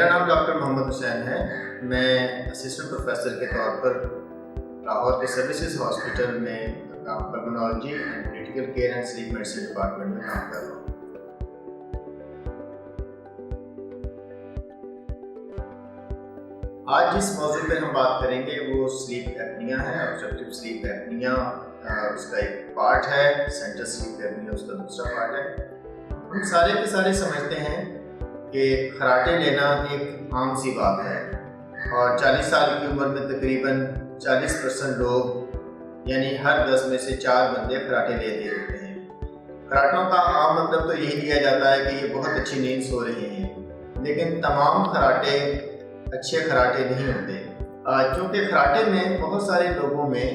मेरा नाम डॉक्टर मोहम्मद हुसैन है। मैं असिस्टेंट प्रोफेसर के तौर पर लाहौर के सर्विसेज हॉस्पिटल में pulmonology and critical care and sleep medicine department में काम कर रहा हूँ। आज जिस मौजूद पे हम बात करेंगे वो स्लीप एपनिया है। ऑब्स्ट्रक्टिव स्लीप एपनिया उसका एक पार्ट है, सेंट्रल स्लीप एपनिया उसका दूसरा पार्ट है। हम सारे के सारे समझते हैं कि खराटे लेना एक आम सी बात है और 40 साल की उम्र में तकरीबन 40% लोग यानी हर 10 में से 4 बंदे खराटे ले रहे होते हैं। खराटों का आम मतलब तो यही लिया जाता है कि ये बहुत अच्छी नींद सो रहे हैं, लेकिन तमाम खराटे अच्छे खराटे नहीं होते, क्योंकि खराटे में बहुत सारे लोगों में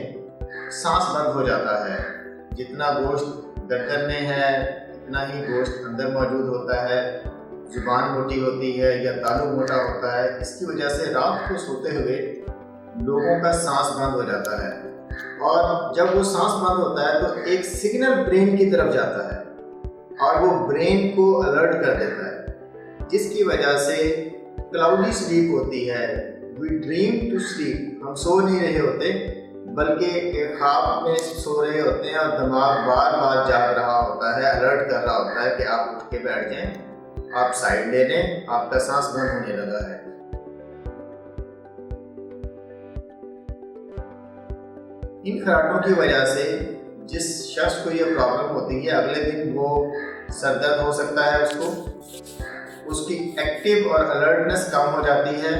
सांस बंद हो जाता है। जितना गोश्त गर्दन में है उतना ही गोश्त अंदर मौजूद होता है, जुबान मोटी होती है या तालू मोटा होता है। इसकी वजह से रात को सोते हुए लोगों का सांस बंद हो जाता है और जब वो सांस बंद होता है तो एक सिग्नल ब्रेन की तरफ जाता है और वो ब्रेन को अलर्ट कर देता है, जिसकी वजह से क्लाउडी स्लीप होती है। वी ड्रीम टू स्लीप, हम सो नहीं रहे होते बल्कि एक ख्वाब में सो रहे होते हैं और दिमाग बार बार जाग रहा होता है, अलर्ट कर रहा होता है कि आप उठ के बैठ जाएं, आप साइड ले लें, आपका सांस बंद होने लगा है। इन खराटों की वजह से जिस शख्स को ये प्रॉब्लम होती है अगले दिन वो सर दर्द हो सकता है, उसकी एक्टिव और अलर्टनेस कम हो जाती है,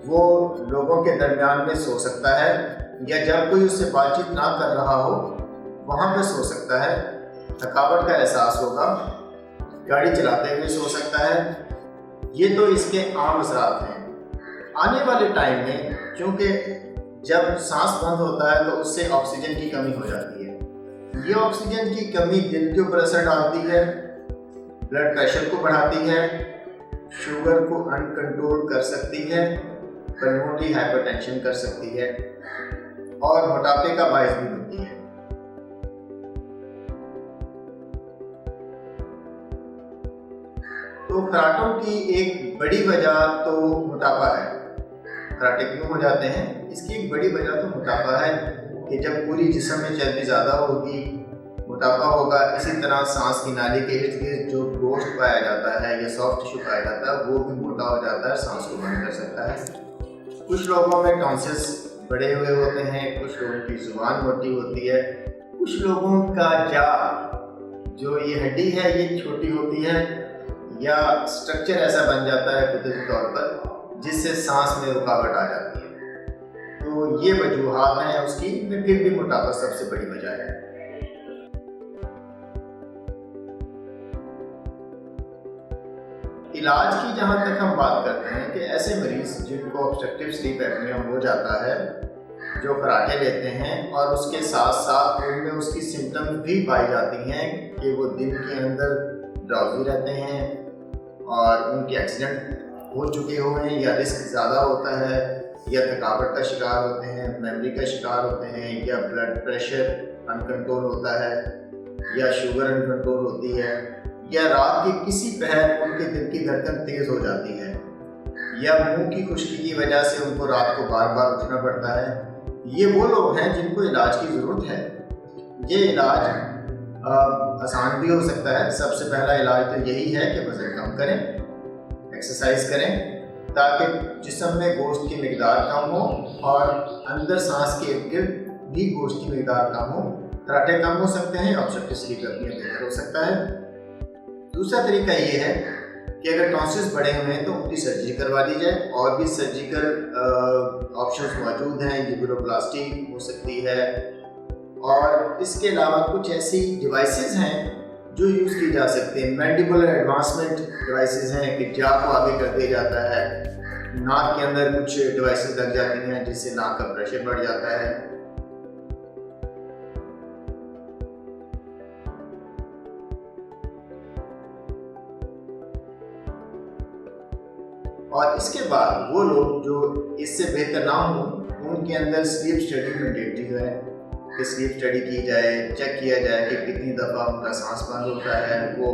वो लोगों के दरमियान में सो सकता है या जब कोई उससे बातचीत ना कर रहा हो वहाँ पे सो सकता है, थकावट का एहसास होगा, गाड़ी चलाते हुए सो सकता है। ये तो इसके आम असरात हैं। आने वाले टाइम में क्योंकि जब सांस बंद होता है तो उससे ऑक्सीजन की कमी हो जाती है। ये ऑक्सीजन की कमी दिल के ऊपर असर डालती है, ब्लड प्रेशर को बढ़ाती है, शुगर को अनकंट्रोल कर सकती है, पल्मोनरी हाइपरटेंशन कर सकती है और मोटापे का बायस भी बनती है। तो खराटों की एक बड़ी वजह तो मोटापा है। खराटे क्यों हो जाते हैं? इसकी एक बड़ी वजह तो मोटापा है कि जब पूरी जिस्म में चर्बी ज़्यादा होगी, मोटापा होगा। इसी तरह सांस की नाली के इर्द गिर्द जो गोश्त पाया जाता है या सॉफ्ट टिश्यू पाया जाता है वो भी मोटा हो जाता है, सांस को बंद कर सकता है। कुछ लोगों में टॉन्सिल्स बड़े हुए होते हैं, कुछ लोगों की जुबान मोटी होती है, कुछ लोगों का जो ये हड्डी है ये छोटी होती है या स्ट्रक्चर ऐसा बन जाता है कुदरती तौर पर जिससे सांस में रुकावट आ जाती है। तो ये वजूहात हैं उसकी, फिर भी मोटापा सबसे बड़ी वजह है। इलाज की जहाँ तक हम बात करते हैं कि ऐसे मरीज जिनको ऑब्स्ट्रक्टिव स्लीप एपनिया हो जाता है, जो खराटे लेते हैं और उसके साथ साथ उनमें उसकी सिम्टम्स भी पाई जाती हैं कि वो दिन के अंदर ड्राउजी रहते हैं और उनके एक्सीडेंट हो चुके हुए हैं या रिस्क ज़्यादा होता है या थकावट का शिकार होते हैं, मेमोरी का शिकार होते हैं या ब्लड प्रेशर अनकंट्रोल होता है या शुगर अनकंट्रोल होती है या रात के किसी पहर उनके दिल की धड़कन तेज़ हो जाती है या मुंह की खुश्की की वजह से उनको रात को बार बार उठना पड़ता है। ये वो लोग हैं जिनको इलाज की ज़रूरत है। ये इलाज आसान भी हो सकता है। सबसे पहला इलाज तो यही है कि वज़न कम करें, एक्सरसाइज करें ताकि जिस्म में गोश्त की मिकदार कम हो और अंदर सांस के इर्द गिर्द भी गोश्त की मिकदार कम हो। खराटे कम हो सकते हैं, ऑब्स्ट्रक्टिव स्लीप एपनिया बेहतर हो सकता है। दूसरा तरीका ये है कि अगर टॉन्सिल्स बड़े हुए हैं तो उनकी सर्जरी करवा दी जाए। और भी सर्जिकल ऑप्शंस मौजूद हैं, यूरोप्लास्टी हो सकती है और इसके अलावा कुछ ऐसी डिवाइसेस हैं जो यूज़ की जा सकते हैं। मैंडिबुलर एडवांसमेंट डिवाइसेस हैं कि जां को आगे कर दिया जाता है, नाक के अंदर कुछ डिवाइसेस लग जाती हैं जिससे नाक का प्रेशर बढ़ जाता है। और इसके बाद वो लोग जो इससे बेहतर ना हो उनके अंदर स्लीप स्टडी मैंडेटरी है कि स्लीप स्टडी की जाए, चेक किया जाए कि कितनी दफ़ा उनका सांस बंद होता है, वो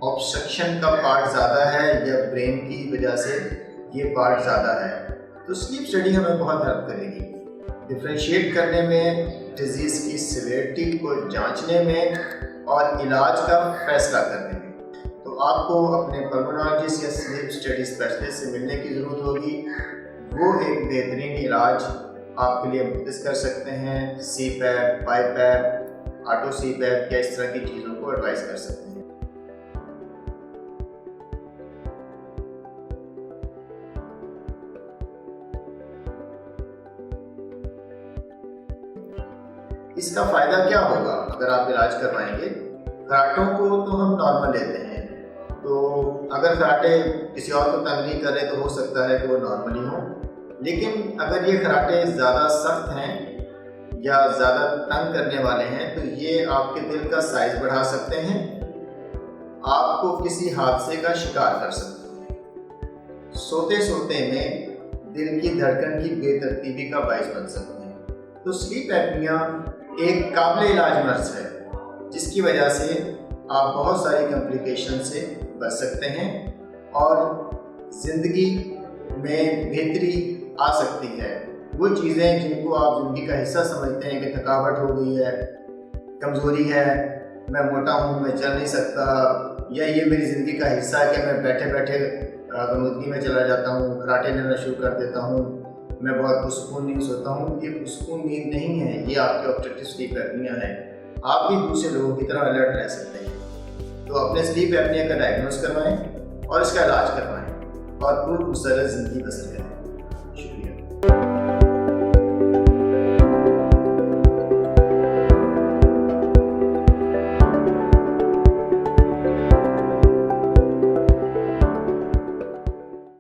ऑब्स्ट्रक्शन का पार्ट ज़्यादा है या ब्रेन की वजह से ये पार्ट ज़्यादा है। तो स्लीप स्टडी हमें बहुत हेल्प करेगी डिफ्रेंशिएट करने में, डिजीज़ की सिवियरिटी को जांचने में और इलाज का फैसला करने में। तो आपको अपने पल्मोनोलॉजिस्ट या स्लीप स्टडी स्पेशलिस्ट से मिलने की ज़रूरत होगी। वो एक बेहतरीन इलाज आपके लिए मुख्तस कर सकते हैं। CPAP, BiPAP, ऑटो CPAP या इस तरह की चीज़ों को एडवाइस कर सकते हैं। इसका फ़ायदा क्या होगा अगर आप इलाज करवाएंगे? खराटों को तो हम नॉर्मल लेते हैं, तो अगर खराटे किसी और को तंग नहीं कर रहे तो हो सकता है कि वो नॉर्मली हों। लेकिन अगर ये खराटे ज़्यादा सख्त हैं या ज़्यादा तंग करने वाले हैं तो ये आपके दिल का साइज़ बढ़ा सकते हैं, आपको किसी हादसे का शिकार कर सकते हैं। सोते सोते में दिल की धड़कन की बेतरतीबी का बाइस बन सकते हैं। तो स्लीप एपनिया एक काबिल इलाज मर्ज़ है जिसकी वजह से आप बहुत सारी कॉम्प्लिकेशन से बच सकते हैं और ज़िंदगी में बेहतरी आ सकती है। वो चीज़ें जिनको आप ज़िंदगी का हिस्सा समझते हैं कि थकावट हो गई है, कमज़ोरी है, मैं मोटा हूँ, मैं चल नहीं सकता, या ये मेरी ज़िंदगी का हिस्सा है कि मैं बैठे बैठे गमगीनी में चला जाता हूँ, खराटे लेना शुरू कर देता हूँ, मैं बहुत पुरसकून नहीं सोता हूँ। ये पुरसकून नींद नहीं है, ये आपके ऑब्स्ट्रक्टिव स्लीप एपनिया है। आप भी दूसरे लोगों की तरह अलर्ट रह सकते हैं। तो अपने स्लीप एपनिया का डायग्नोस करवाएं और इसका इलाज करवाएं और पूरी ज़िंदगी बसर करें।